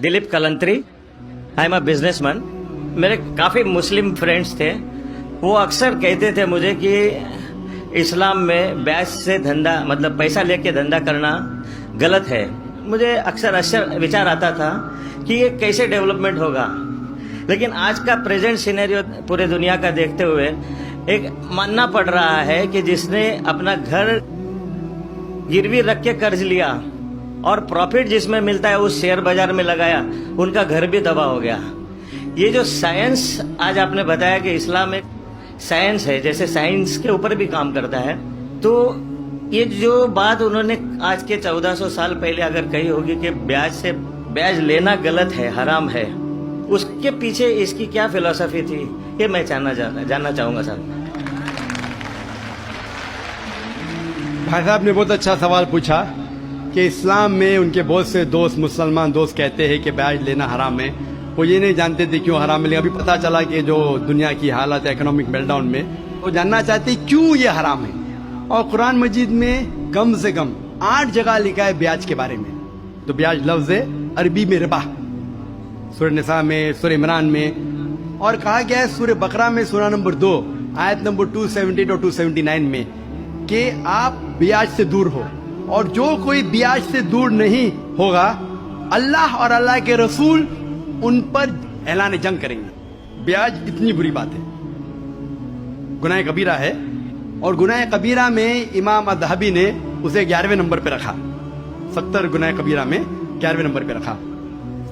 Dilip Kalantri, I am a businessman. मेरे काफ़ी Muslim friends थे, वो अक्सर कहते थे मुझे कि इस्लाम में ब्याज से धंधा मतलब पैसा लेके धंधा करना गलत है। मुझे अक्सर विचार आता था कि ये कैसे डेवलपमेंट होगा, लेकिन आज का प्रेजेंट सिनेरियो पूरे दुनिया का देखते हुए एक मानना पड़ रहा है कि जिसने अपना घर गिरवी रख के कर्ज लिया और प्रॉफिट जिसमें मिलता है उस शेयर बाजार में लगाया, उनका घर भी तबाह हो गया। ये जो साइंस आज आपने बताया कि इस्लाम एक साइंस है, जैसे साइंस के ऊपर भी काम करता है, तो ये जो बात उन्होंने आज के 1400 साल पहले अगर कही होगी कि ब्याज लेना गलत है, हराम है, उसके पीछे इसकी क्या फिलॉसफी थी, ये मैं जानना चाहूंगा सर। भाई साहब ने बहुत अच्छा सवाल पूछा कि इस्लाम में उनके बहुत से दोस्त, मुसलमान दोस्त कहते हैं कि ब्याज लेना हराम है। वो ये नहीं जानते थे क्यों हराम है, लेकिन अभी पता चला कि जो दुनिया की हालत है इकोनॉमिक मेल्टडाउन में, वो जानना चाहते क्यों ये हराम है। और कुरान मजीद में कम से कम 8 जगह लिखा है ब्याज के बारे में। तो ब्याज लफ्ज है अरबी में रिबा, सूरह निसा में, सूरह इमरान में, और कहा गया है सूरह बकरा में सूरह नंबर 2 आयत नंबर 278 और 279 में कि आप ब्याज से दूर हो, और जो कोई ब्याज से दूर नहीं होगा अल्लाह और अल्लाह के रसूल उन पर ऐलान जंग करेंगे। ब्याज इतनी बुरी बात है, गुनाह कबीरा है, और गुनाह कबीरा में इमाम अज़हबी ने उसे 11वें नंबर पे रखा। 70 गुनाह कबीरा में 11वें नंबर पे रखा।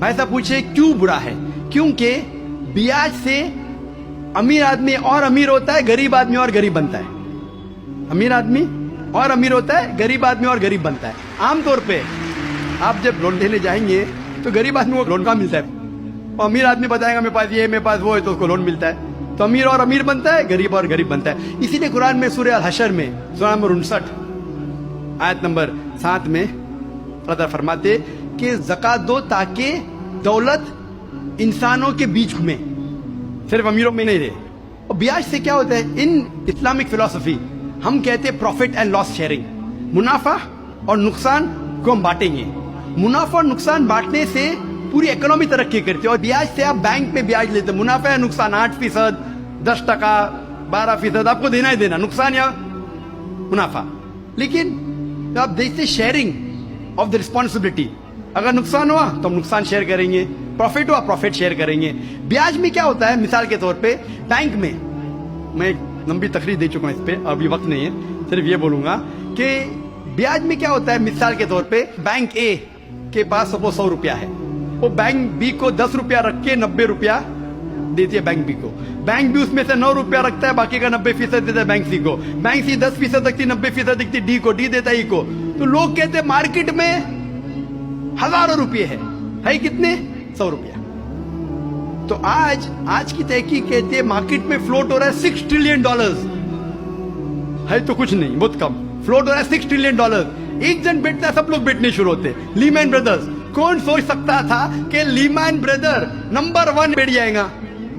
भाई साहब पूछे क्यों बुरा है? क्योंकि ब्याज से अमीर आदमी और अमीर होता है, गरीब आदमी और गरीब बनता है। अमीर आदमी और अमीर होता है, गरीब आदमी और गरीब बनता है। आमतौर पे आप जब लोन लेने जाएंगे तो गरीब आदमी को लोन कहाँ मिलता है? और अमीर आदमी बताएगा मेरे पास ये है, मेरे पास वो है, तो उसको लोन मिलता है। तो अमीर और अमीर बनता है, गरीब और गरीब बनता है। इसीलिए कुरान में सूरह अल हशर में सूरह नंबर 59 आयत नंबर 7 में अल्लाह फरमाते कि ज़कात दो ताकि दौलत इंसानों के बीच घूमे, सिर्फ अमीरों में नहीं रहे। और ब्याज से क्या होता है? इन इस्लामिक फिलॉसफी हम कहते हैं प्रॉफिट एंड लॉस शेयरिंग। मुनाफा और नुकसान को हम बांटेंगे। मुनाफा और नुकसान बांटने से पूरी इकोनॉमी तरक्की करती है। और ब्याज से आप बैंक में ब्याज लेते हैं, मुनाफा या नुकसान 8%, 10%, 12% आपको देना ही देना, नुकसान या मुनाफा। लेकिन तो आप देखते शेयरिंग ऑफ द रिस्पॉन्सिबिलिटी, अगर नुकसान हुआ तो हम नुकसान शेयर करेंगे, प्रॉफिट हुआ प्रॉफिट शेयर करेंगे। ब्याज में क्या होता है? मिसाल के तौर पे बैंक में, मैं लंबी तकरीर दे चुका हूं इस पे, अभी वक्त नहीं है, सिर्फ ये बोलूंगा कि ब्याज में क्या होता है। मिसाल के तौर पे बैंक ए के पास सपोज 100 रुपया है, वो बैंक बी को 10 रुपया रख के 90 रुपया देती है बैंक बी को। बैंक बी उसमें से 9 रुपया रखता है, बाकी का 90% देता है बैंक सी को। बैंक सी 10% रखती, 90% दिखती डी को, डी देता है ई को। तो लोग कहते हैं मार्केट में हजारों रुपये है कितने? 100 रुपया। तो आज की तहकीक कहते हैं मार्केट में फ्लोट हो रहा है $6 ट्रिलियन, है तो कुछ नहीं, बहुत कम फ्लोट हो रहा है $6 ट्रिलियन। एक जन बेचता है, सब लोग बेचने शुरू होते हैं। लीमैन ब्रदर्स, कौन सोच सकता था कि लीमैन ब्रदर नंबर 1 बैठ जाएगा?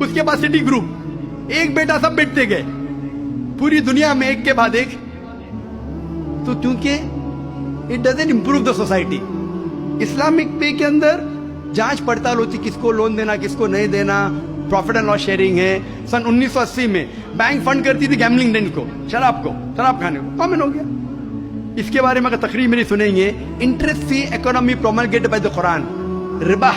उसके बाद सिटी ग्रुप, एक बेटा सब बेचते गए पूरी दुनिया में एक के बाद एक। तो क्योंकि it doesn't improve the society. Islamic पे के अंदर जांच पड़ताल होती, किसको लोन देना किसको नहीं देना, प्रॉफिट एंड लॉस शेयरिंग है। सन 1980 में बैंक फंड करती थी गैम्बलिंग डेन को, शराब खाने को, कॉमन हो गया। इसके बारे में अगर तकरीर मेरी सुनेंगे, interest free economy promulgated by the Quran, रिबा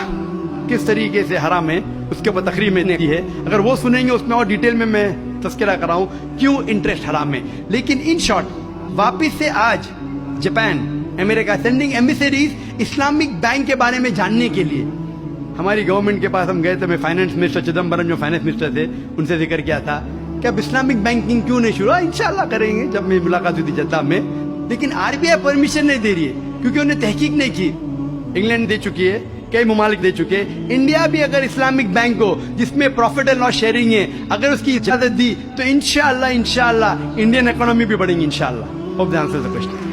किस तरीके से हराम है, उसके ऊपर तकरीर मैंने की है। अगर वो सुनेंगे उसमें और डिटेल में मैं तस्करा कर रहा हूं क्यों इंटरेस्ट हराम है। लेकिन इन शॉर्ट, वापिस से आज Japan, America sending emissaries Islamic bank के बारे में जानने के लिए। हमारी गवर्नमेंट के पास हम गए थे, मैं फाइनेंस मिनिस्टर चिदम्बरम जो फाइनेंस मिनिस्टर थे उनसे जिक्र किया था कि अब इस्लामिक बैंकिंग क्यों नहीं शुरू? इंशाल्लाह करेंगे जब मेरी मुलाकात हुई थी जद्दा में। लेकिन आरबीआई परमिशन नहीं दे रही है क्योंकि उन्हें तहकीक नहीं की। इंग्लैंड दे चुकी है, कई मुमालिक दे चुके हैं। इंडिया भी अगर इस्लामिक बैंक को जिसमें प्रॉफिट एंड लॉस शेयरिंग है अगर उसकी इजाजत दी तो इंशाल्लाह इंडियन इकोनॉमी भी बढ़ेगी इंशाल्लाह। Hope the answer the question.